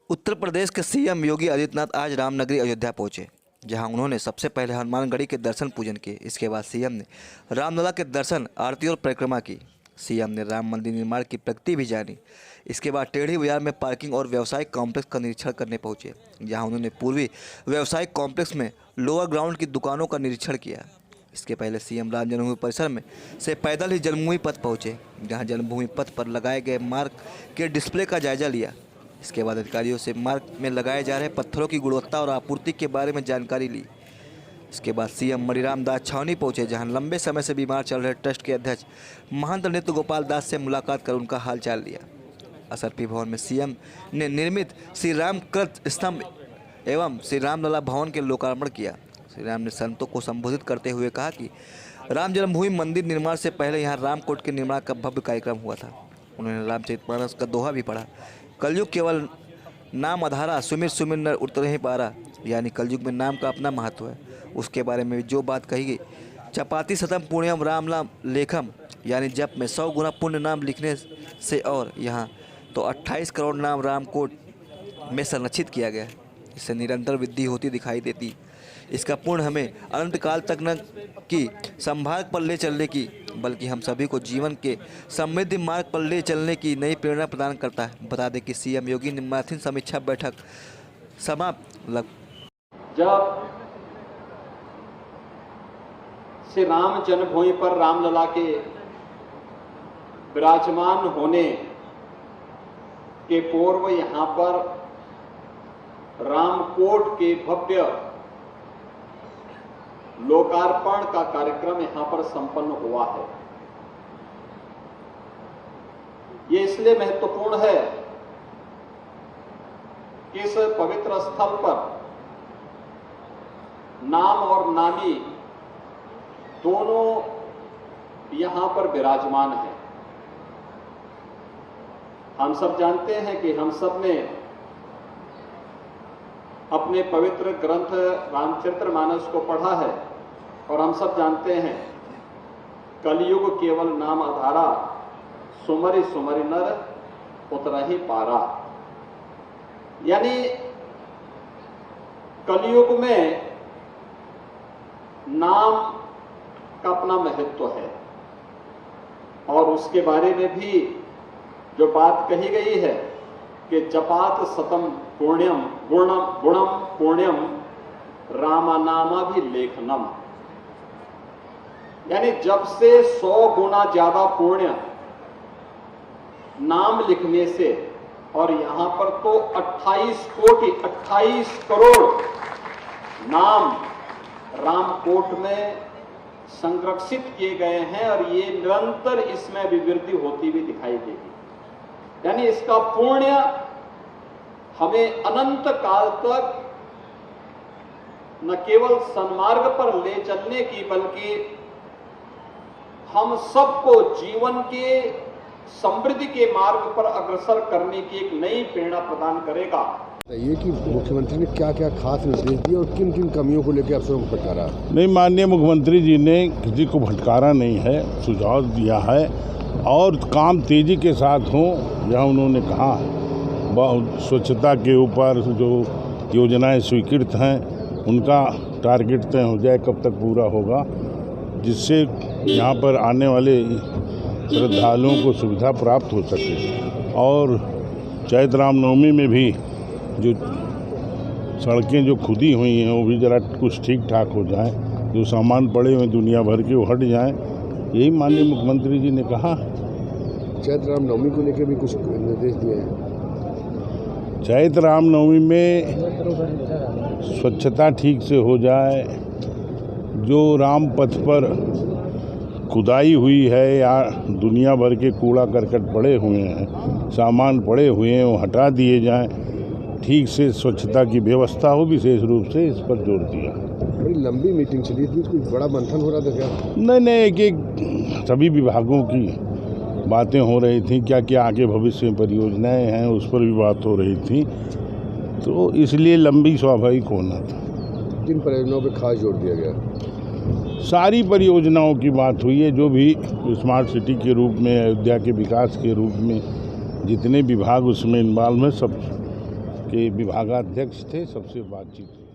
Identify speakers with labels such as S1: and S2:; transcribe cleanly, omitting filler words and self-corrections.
S1: उत्तर प्रदेश के सीएम योगी आदित्यनाथ आज रामनगरी अयोध्या पहुंचे, जहां उन्होंने सबसे पहले हनुमानगढ़ी के दर्शन पूजन किए। इसके बाद सीएम ने रामलला के दर्शन, आरती और परिक्रमा की। सीएम ने राम मंदिर निर्माण की प्रगति भी जानी। इसके बाद टेढ़ी बाजार में पार्किंग और व्यावसायिक कॉम्प्लेक्स का निरीक्षण करने पहुंचे, जहां उन्होंने पूर्वी व्यावसायिक कॉम्प्लेक्स में लोअर ग्राउंड की दुकानों का निरीक्षण किया। इसके पहले सीएम राम जन्मभूमि परिसर में से पैदल ही जन्मभूमि पथ पहुंचे, जहां जन्मभूमि पथ पर लगाए गए मार्ग के डिस्प्ले का जायजा लिया। इसके बाद अधिकारियों से मार्ग में लगाए जा रहे पत्थरों की गुणवत्ता और आपूर्ति के बारे में जानकारी ली। इसके बाद सीएम मणिराम दास छावनी पहुंचे, जहां लंबे समय से बीमार चल रहे ट्रस्ट के अध्यक्ष महंत नृत्य गोपाल दास से मुलाकात कर उनका हालचाल लिया। असरपी भवन में सीएम ने निर्मित श्री राम कृत स्तंभ एवं श्री रामलला भवन के लोकार्पण किया। श्री राम ने संतों को संबोधित करते हुए कहा कि राम जन्मभूमि मंदिर निर्माण से पहले यहाँ रामकोट के निर्माण का भव्य कार्यक्रम हुआ था। उन्होंने रामचरितमानस का दोहा भी पढ़ा, कलयुग केवल नाम आधारा, सुमिर सुमिर नर उतर ही पारा। यानी कलयुग में नाम का अपना महत्व है। उसके बारे में जो बात कही गई, चपाती शतम पुण्यम राम नाम लेखम, यानी जप में 100 गुना पुण्य नाम लिखने से, और यहाँ तो 28 करोड़ नाम रामकोट में संरक्षित किया गया है। इससे निरंतर वृद्धि होती दिखाई देती। इसका पुण्य हमें अनंत काल तक न कि संभाग पर ले चलने की, बल्कि हम सभी को जीवन के समृद्धि मार्ग पर ले चलने की नई प्रेरणा प्रदान करता है। बता दें कि सीएम योगी ने मैराथन समीक्षा बैठक समाप्त
S2: जब श्री राम जन्मभूमि पर रामलला के विराजमान होने के पूर्व यहाँ पर रामकोट के भव्य लोकार्पण का कार्यक्रम यहां पर संपन्न हुआ है। ये इसलिए महत्वपूर्ण है कि इस पवित्र स्थल पर नाम और नामी दोनों यहां पर विराजमान है। हम सब जानते हैं कि हम सब ने अपने पवित्र ग्रंथ रामचरितमानस को पढ़ा है और हम सब जानते हैं, कलयुग केवल नाम आधारा, सुमरि सुमरि नर उतरहि पारा। यानी कलयुग में नाम का अपना महत्व है और उसके बारे में भी जो बात कही गई है कि जपात शतम पुण्यम गुणम पुण्यम रामानामा भी लेखनम, यानी जब से 100 गुना ज्यादा पुण्य नाम लिखने से, और यहां पर तो 28 करोड़ नाम रामकोट में संरक्षित किए गए हैं और ये निरंतर इसमें अभिवृद्धि होती हुई दिखाई देगी। यानी इसका पुण्य हमें अनंत काल तक न केवल सन्मार्ग पर ले चलने की, बल्कि हम सबको जीवन के समृद्धि के मार्ग पर अग्रसर करने की एक नई प्रेरणा प्रदान करेगा।
S3: ये कि मुख्यमंत्री ने क्या क्या खास निर्देश दिए और किन किन कमियों को लेकर अफसरों को भटकारा?
S4: नहीं, माननीय मुख्यमंत्री जी ने किसी को भटकारा नहीं है, सुझाव दिया है और काम तेजी के साथ हो। यह उन्होंने कहा है स्वच्छता के ऊपर जो योजनाएं स्वीकृत हैं उनका टारगेट तय हो जाए कब तक पूरा होगा, जिससे यहाँ पर आने वाले श्रद्धालुओं को सुविधा प्राप्त हो सके। और चैत्र रामनवमी में भी जो सड़कें जो खुदी हुई हैं वो भी ज़रा कुछ ठीक ठाक हो जाए, जो सामान पड़े हुए दुनिया भर के वो हट जाएं, यही माननीय मुख्यमंत्री जी ने कहा।
S3: चैत्र रामनवमी को लेकर भी कुछ निर्देश दिए हैं।
S4: चैत्र रामनवमी में स्वच्छता ठीक से हो जाए, जो राम पथ पर खुदाई हुई है या दुनिया भर के कूड़ा करकट पड़े हुए हैं, सामान पड़े हुए हैं, वो हटा दिए जाएं, ठीक से स्वच्छता की व्यवस्था हो, विशेष रूप से इस पर जोर दिया।
S3: बड़ी लंबी मीटिंग चली थी, कोई बड़ा मंथन हो रहा था क्या?
S4: नहीं, एक सभी विभागों की बातें हो रही थी, क्या क्या आगे भविष्य में परियोजनाएं हैं उस पर भी बात हो रही थी, तो इसलिए लंबी स्वाभाविक होना था।
S3: किन परियोजनाओं पर खास जोर दिया गया?
S4: सारी परियोजनाओं की बात हुई है, जो भी स्मार्ट सिटी के रूप में, अयोध्या के विकास के रूप में जितने विभाग उसमें इन्वॉल्व हैं, सब के विभागाध्यक्ष थे, सबसे बातचीत हुई।